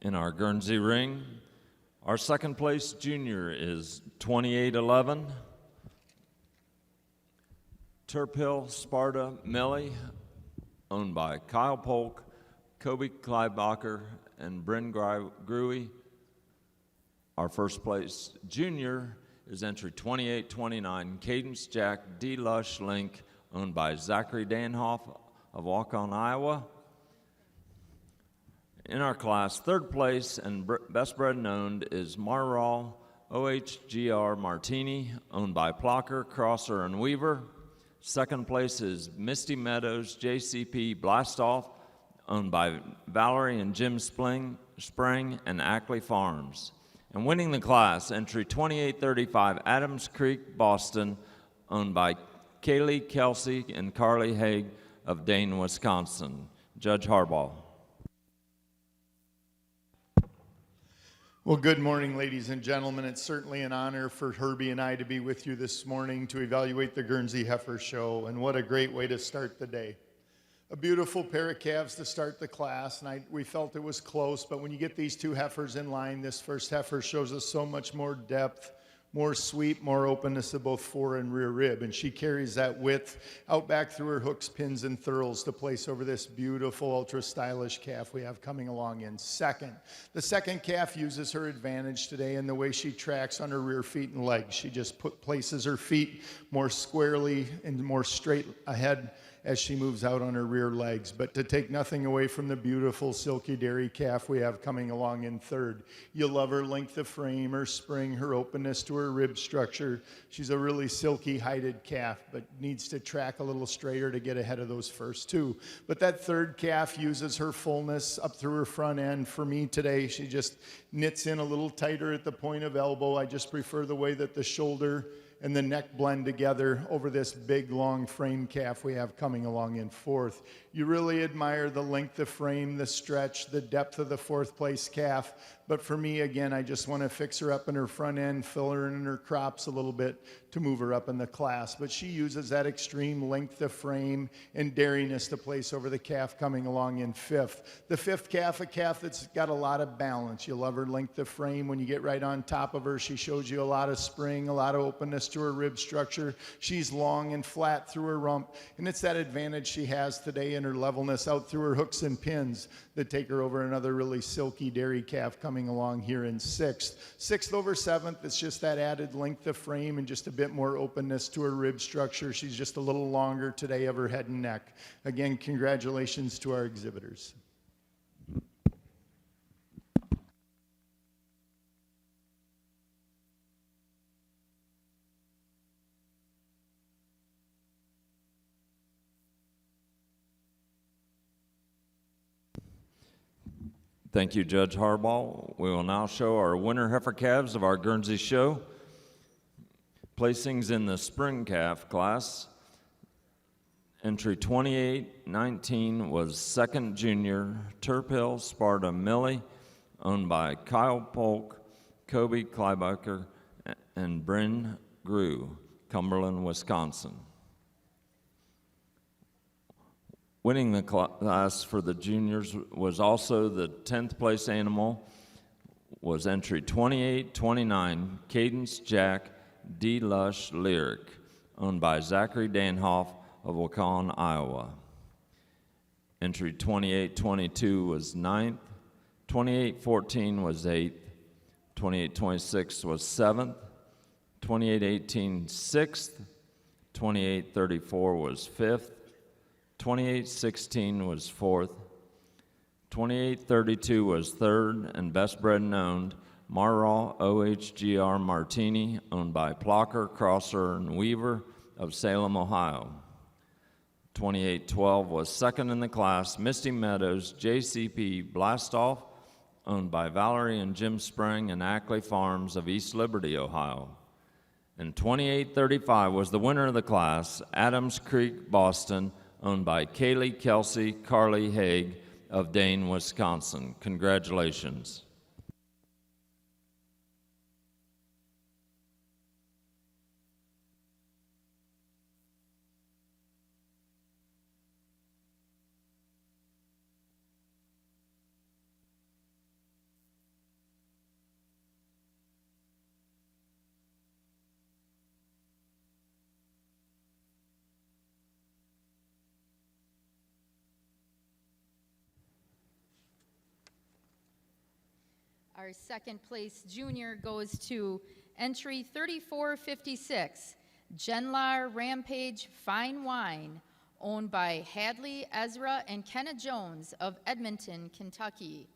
In our Guernsey ring, our second place junior is 2811. Turp Hill Sparta Millie, owned by Kyle Polk, Kobe Kleibacher, and Bryn Gruey. Our first place junior is entry 2829, Cadence Jack D. Lush Link, owned by Zachary Danhoff of Waukon, Iowa. In our class, third place and best bred and owned is Marral OHGR Martini, owned by Plocker, Crosser, and Weaver. Second place is Misty Meadows JCP Blastoff, owned by Valerie and Jim Spring and Ackley Farms. And winning the class, entry 2835, Adams Creek, Boston, owned by Kaylee Kelsey and Carly Haig of Dane, Wisconsin. Judge Harbaugh. Well, good morning, ladies and gentlemen. It's certainly an honor for Herbie and I to be with you this morning to evaluate the Guernsey Heifer Show, and what a great way to start the day. A beautiful pair of calves to start the class, and we felt it was close, but when you get these two heifers in line, this first heifer shows us so much more depth, more sweep, more openness to both fore and rear rib, and she carries that width out back through her hooks, pins, and thurls to place over this beautiful, ultra-stylish calf we have coming along in second. The second calf uses her advantage today in the way she tracks on her rear feet and legs. She just places her feet more squarely and more straight ahead as she moves out on her rear legs. But to take nothing away from the beautiful silky dairy calf we have coming along in third. You'll love her length of frame, her spring, her openness to her rib structure. She's a really silky hided calf, but needs to track a little straighter to get ahead of those first two. But that third calf uses her fullness up through her front end. For me today, she just knits in a little tighter at the point of elbow. I just prefer the way that the shoulder and the neck blend together over this big, long frame calf we have coming along in fourth. You really admire the length of frame, the stretch, the depth of the fourth place calf. But for me, again, I just want to fix her up in her front end, fill her in her crops a little bit to move her up in the class. But she uses that extreme length of frame and dariness to place over the calf coming along in fifth. The fifth calf, a calf that's got a lot of balance. You love her length of frame. When you get right on top of her, she shows you a lot of spring, a lot of openness to her rib structure. She's long and flat through her rump, and it's that advantage she has today in her levelness out through her hooks and pins that take her over another really silky dairy calf coming along here in sixth. Sixth over seventh, it's just that added length of frame and just a bit more openness to her rib structure. She's just a little longer today of her head and neck. Again, congratulations to our exhibitors. Thank you, Judge Harbaugh. We will now show our winner heifer calves of our Guernsey show. Placings in the spring calf class. Entry 2819 was second junior Turp Hill Sparta Millie, owned by Kyle Polk, Kobe Kleibacher, and Bryn Grew, Cumberland, Wisconsin. Winning the class for the juniors was also the 10th place animal, was entry 2829, Cadence Jack D. Lush Lyric, owned by Zachary Danhoff of Waukon, Iowa. Entry 2822 was 9th, 2814 was 8th, 2826 was 7th, 2818 6th, 2834 was 5th, 2816 was 4th, 2832 was 3rd, and best bred and owned, Marral OHGR Martini, owned by Plocker, Crosser, and Weaver of Salem, Ohio. 2812 was second in the class, Misty Meadows JCP Blastoff, owned by Valerie and Jim Spring and Ackley Farms of East Liberty, Ohio. And 2835 was the winner of the class, Adams Creek, Boston, owned by Kaylee Kelsey Carly Haig of Dane, Wisconsin. Congratulations. Our second place junior goes to entry 3456, Genlar Rampage Fine Wine, owned by Hadley, Ezra, and Kenna Jones of Edmonton, Kentucky.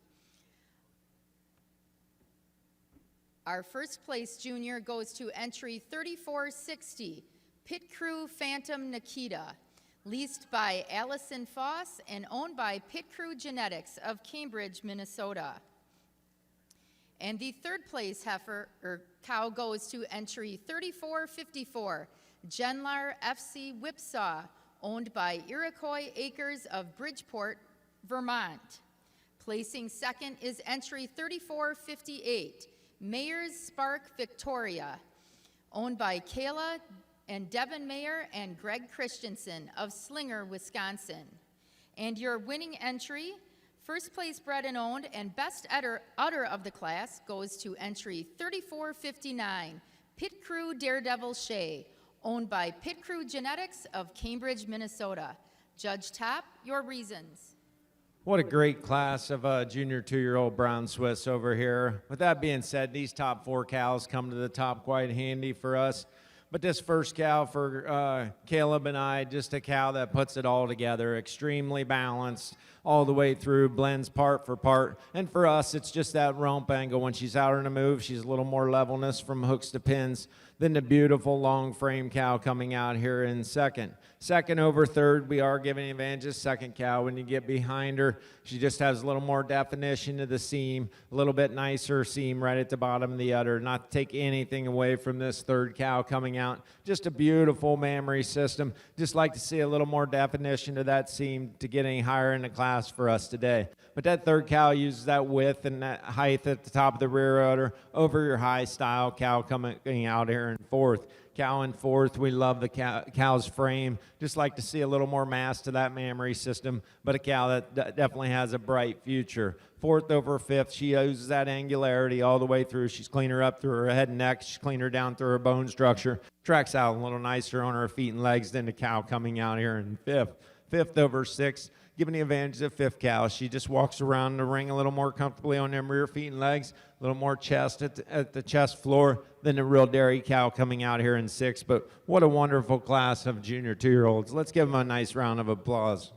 Our first place junior goes to entry 3460, Pit Crew Phantom Nikita, leased by Allison Foss and owned by Pit Crew Genetics of Cambridge, Minnesota. And the third place cow goes to entry 3454, Genlar FC Whipsaw, owned by Iroquois Acres of Bridgeport, Vermont. Placing second is entry 3458, Mayor's Spark Victoria, owned by Kayla and Devin Mayer and Greg Christensen of Slinger, Wisconsin. And your winning entry, first place bred and owned and best udder of the class, goes to entry 3459, Pit Crew Daredevil Shea, owned by Pit Crew Genetics of Cambridge, Minnesota. Judge Top, your reasons. What a great class of junior 2-year-old brown Swiss over here. With that being said, these top 4 cows come to the top quite handy for us. But this first cow for Caleb and I, just a cow that puts it all together, extremely balanced all the way through, blends part for part. And for us, it's just that rump angle. When she's out on the move, she's a little more levelness from hooks to pins than the beautiful long frame cow coming out here in second. Second over third, we are giving advantage. Second cow, when you get behind her, she just has a little more definition to the seam, a little bit nicer seam right at the bottom of the udder. Not to take anything away from this third cow coming out. Just a beautiful mammary system. Just like to see a little more definition to that seam to get any higher in the class for us today. But that third cow uses that width and that height at the top of the rear udder over your high style cow coming out here in fourth. Cow in fourth, we love the cow's frame. Just like to see a little more mass to that mammary system, but a cow that definitely has a bright future. Fourth over fifth, she uses that angularity all the way through. She's cleaner up through her head and neck. She's cleaner down through her bone structure. Tracks out a little nicer on her feet and legs than the cow coming out here in fifth. Fifth over sixth, giving the advantage of fifth cow. She just walks around the ring a little more comfortably on them rear feet and legs, a little more chest at the chest floor than the real dairy cow coming out here in sixth. But what a wonderful class of junior 2-year-olds. Let's give them a nice round of applause.